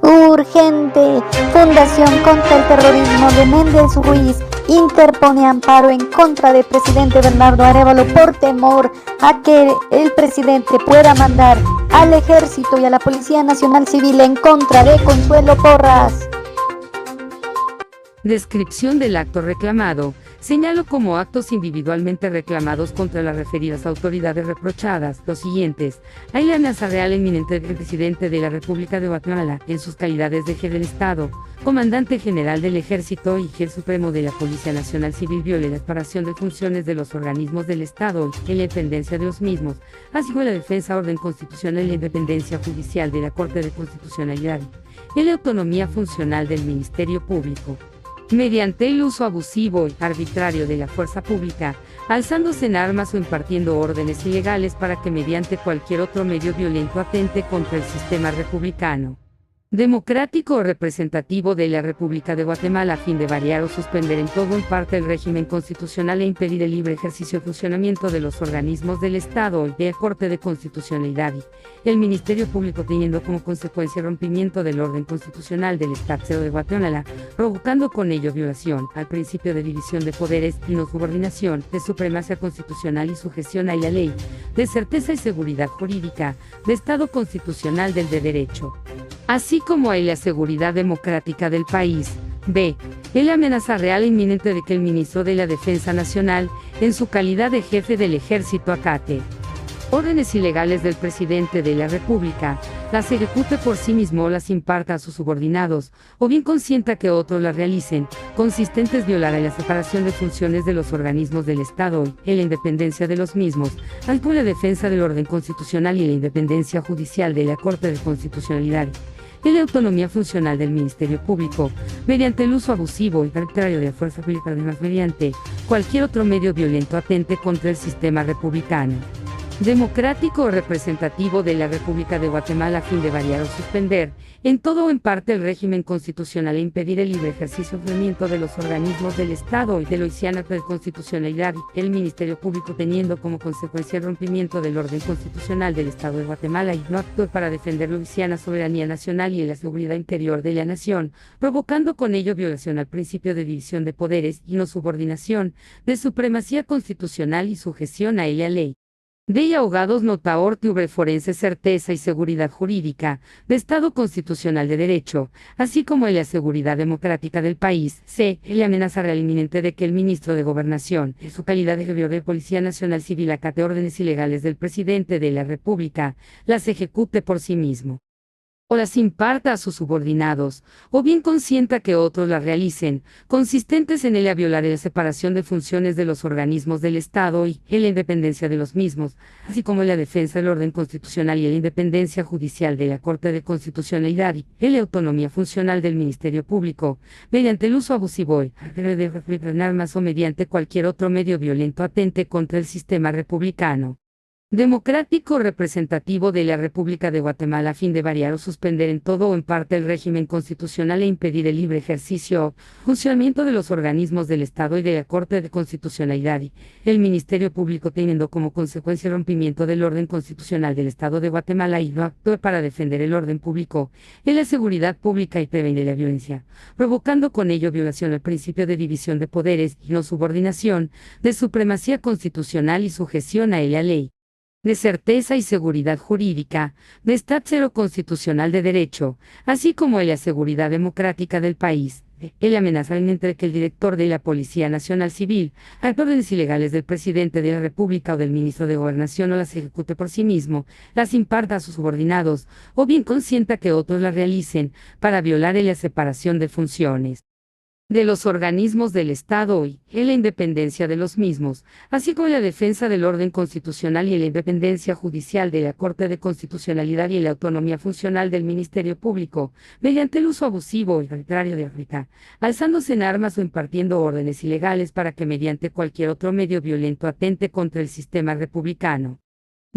Urgente. Fundación contra el Terrorismo de Méndez Ruiz interpone amparo en contra del presidente Bernardo Arévalo por temor a que el presidente pueda mandar al Ejército y a la Policía Nacional Civil en contra de Consuelo Porras. Descripción del acto reclamado. Señalo como actos individualmente reclamados contra las referidas autoridades reprochadas los siguientes: a la amenaza real inminente del presidente de la República de Guatemala, en sus calidades de jefe del Estado, comandante general del Ejército y jefe supremo de la Policía Nacional Civil, viola la separación de funciones de los organismos del Estado y la independencia de los mismos, así como la defensa, orden constitucional y la independencia judicial de la Corte de Constitucionalidad y la autonomía funcional del Ministerio Público, mediante el uso abusivo y arbitrario de la fuerza pública, alzándose en armas o impartiendo órdenes ilegales para que mediante cualquier otro medio violento atente contra el sistema republicano, democrático o representativo de la República de Guatemala, a fin de variar o suspender en todo o en parte el régimen constitucional e impedir el libre ejercicio y funcionamiento de los organismos del Estado y de la Corte de Constitucionalidad y el Ministerio Público, teniendo como consecuencia el rompimiento del orden constitucional del Estado de Guatemala, provocando con ello violación al principio de división de poderes y no subordinación, de supremacía constitucional y sujeción a la ley, de certeza y seguridad jurídica, de Estado constitucional del de derecho, así como a la seguridad democrática del país. B. La amenaza real e inminente de que el ministro de la Defensa Nacional, en su calidad de jefe del Ejército, acate órdenes ilegales del presidente de la República, las ejecute por sí mismo o las imparta a sus subordinados, o bien consienta que otros las realicen, consistentes violar a la separación de funciones de los organismos del Estado y la independencia de los mismos, así como la defensa del orden constitucional y la independencia judicial de la Corte de Constitucionalidad y la autonomía funcional del Ministerio Público, mediante el uso abusivo y arbitrario de la fuerza pública, además mediante cualquier otro medio violento atente contra el sistema republicano, democrático o representativo de la República de Guatemala, a fin de variar o suspender en todo o en parte el régimen constitucional e impedir el libre ejercicio y funcionamiento de los organismos del Estado y de la de Constitucionalidad y el Ministerio Público, teniendo como consecuencia el rompimiento del orden constitucional del Estado de Guatemala y no actúe para defender la luisiana soberanía nacional y la seguridad interior de la nación, provocando con ello violación al principio de división de poderes y no subordinación, de supremacía constitucional y sujeción a la ley. De abogados nota ortiubre forense, certeza y seguridad jurídica, de Estado constitucional de derecho, así como de la seguridad democrática del país. C. La amenaza real inminente de que el ministro de Gobernación, en su calidad de jefe de Policía Nacional Civil, acate órdenes ilegales del presidente de la República, las ejecute por sí mismo, o las imparta a sus subordinados, o bien consienta que otros las realicen, consistentes en ella violar la separación de funciones de los organismos del Estado y la independencia de los mismos, así como la defensa del orden constitucional y la independencia judicial de la Corte de Constitucionalidad y la autonomía funcional del Ministerio Público, mediante el uso abusivo de armas o mediante cualquier otro medio violento atente contra el sistema republicano, democrático representativo de la República de Guatemala, a fin de variar o suspender en todo o en parte el régimen constitucional e impedir el libre ejercicio o funcionamiento de los organismos del Estado y de la Corte de Constitucionalidad y el Ministerio Público, teniendo como consecuencia el rompimiento del orden constitucional del Estado de Guatemala y no actúe para defender el orden público y la seguridad pública y prevenir la violencia, provocando con ello violación al principio de división de poderes y no subordinación, de supremacía constitucional y sujeción a la ley, de certeza y seguridad jurídica, de Estado constitucional de derecho, así como de la seguridad democrática del país. La amenaza inminente de que el director de la Policía Nacional Civil, a órdenes ilegales del presidente de la República o del ministro de Gobernación, o las ejecute por sí mismo, las imparta a sus subordinados, o bien consienta que otros las realicen, para violar la separación de funciones de los organismos del Estado y la independencia de los mismos, así como la defensa del orden constitucional y la independencia judicial de la Corte de Constitucionalidad y la autonomía funcional del Ministerio Público, mediante el uso abusivo y arbitrario de África, alzándose en armas o impartiendo órdenes ilegales para que mediante cualquier otro medio violento atente contra el sistema republicano,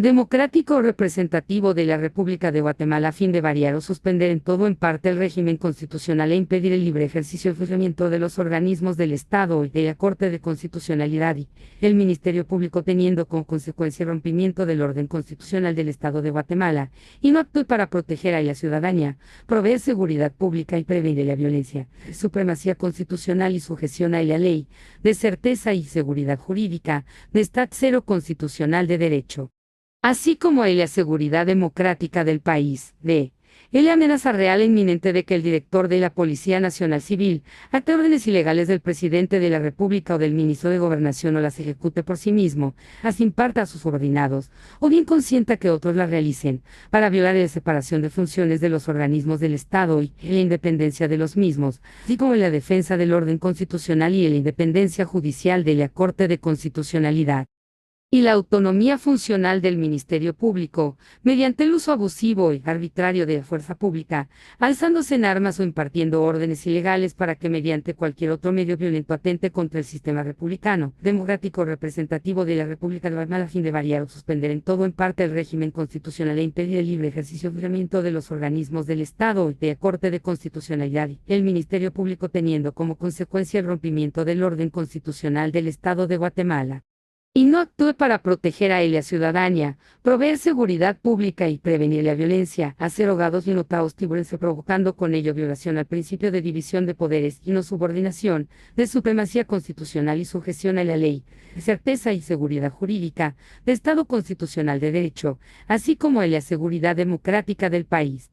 democrático representativo de la República de Guatemala a fin de variar o suspender en todo o en parte el régimen constitucional e impedir el libre ejercicio y funcionamiento de los organismos del Estado y de la Corte de Constitucionalidad y el Ministerio Público teniendo como consecuencia el rompimiento del orden constitucional del Estado de Guatemala y no actúe para proteger a la ciudadanía, proveer seguridad pública y prevenir la violencia, supremacía constitucional y sujeción a la ley, de certeza y seguridad jurídica, de Estado cero constitucional de derecho, así como a la seguridad democrática del país, de la amenaza real e inminente de que el director de la Policía Nacional Civil acte órdenes ilegales del presidente de la República o del ministro de Gobernación o las ejecute por sí mismo, las imparta a sus subordinados, o bien consienta que otros las realicen, para violar la separación de funciones de los organismos del Estado y la independencia de los mismos, así como la defensa del orden constitucional y la independencia judicial de la Corte de Constitucionalidad y la autonomía funcional del Ministerio Público, mediante el uso abusivo y arbitrario de la fuerza pública, alzándose en armas o impartiendo órdenes ilegales para que mediante cualquier otro medio violento atente contra el sistema republicano, democrático representativo de la República de Guatemala a fin de variar o suspender en todo o en parte el régimen constitucional e impedir el libre ejercicio y funcionamiento de los organismos del Estado y de la Corte de Constitucionalidad y el Ministerio Público teniendo como consecuencia el rompimiento del orden constitucional del Estado de Guatemala y no actúe para proteger a la ciudadanía, proveer seguridad pública y prevenir la violencia, hacer ahogados y notados tiburones provocando con ello violación al principio de división de poderes y no subordinación, de supremacía constitucional y sujeción a la ley, de certeza y seguridad jurídica, de Estado constitucional de derecho, así como a la seguridad democrática del país.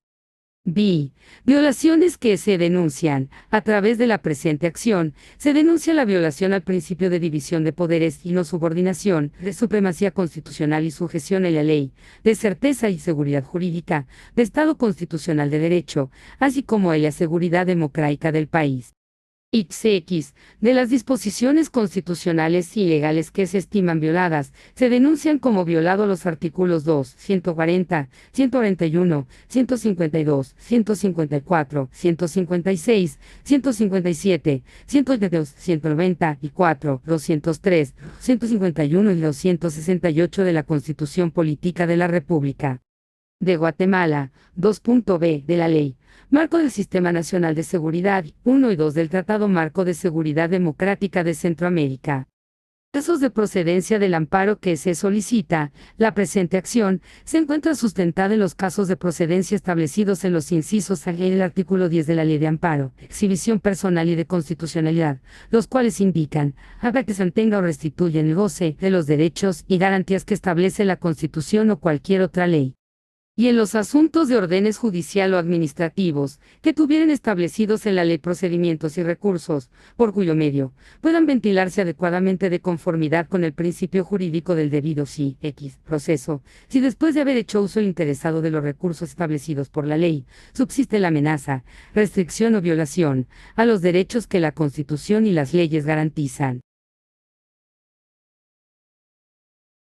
B. Violaciones que se denuncian. A través de la presente acción, se denuncia la violación al principio de división de poderes y no subordinación, de supremacía constitucional y sujeción a la ley, de certeza y seguridad jurídica, de Estado constitucional de derecho, así como a la seguridad democrática del país. XX, de las disposiciones constitucionales y legales que se estiman violadas, se denuncian como violados los artículos 2, 140, 141, 152, 154, 156, 157, 182, 194, 203, 151 y 268 de la Constitución Política de la República de Guatemala, 2.b de la Ley Marco del Sistema Nacional de Seguridad, 1 y 2 del Tratado Marco de Seguridad Democrática de Centroamérica. Casos de procedencia del amparo que se solicita, la presente acción, se encuentra sustentada en los casos de procedencia establecidos en los incisos A y el artículo 10 de la Ley de Amparo, Exhibición Personal y de Constitucionalidad, los cuales indican, haga que se mantenga o restituya en el goce de los derechos y garantías que establece la Constitución o cualquier otra ley. Y en los asuntos de órdenes judicial o administrativos, que tuvieren establecidos en la ley procedimientos y recursos, por cuyo medio, puedan ventilarse adecuadamente de conformidad con el principio jurídico del debido proceso, si después de haber hecho uso interesado de los recursos establecidos por la ley, subsiste la amenaza, restricción o violación, a los derechos que la Constitución y las leyes garantizan.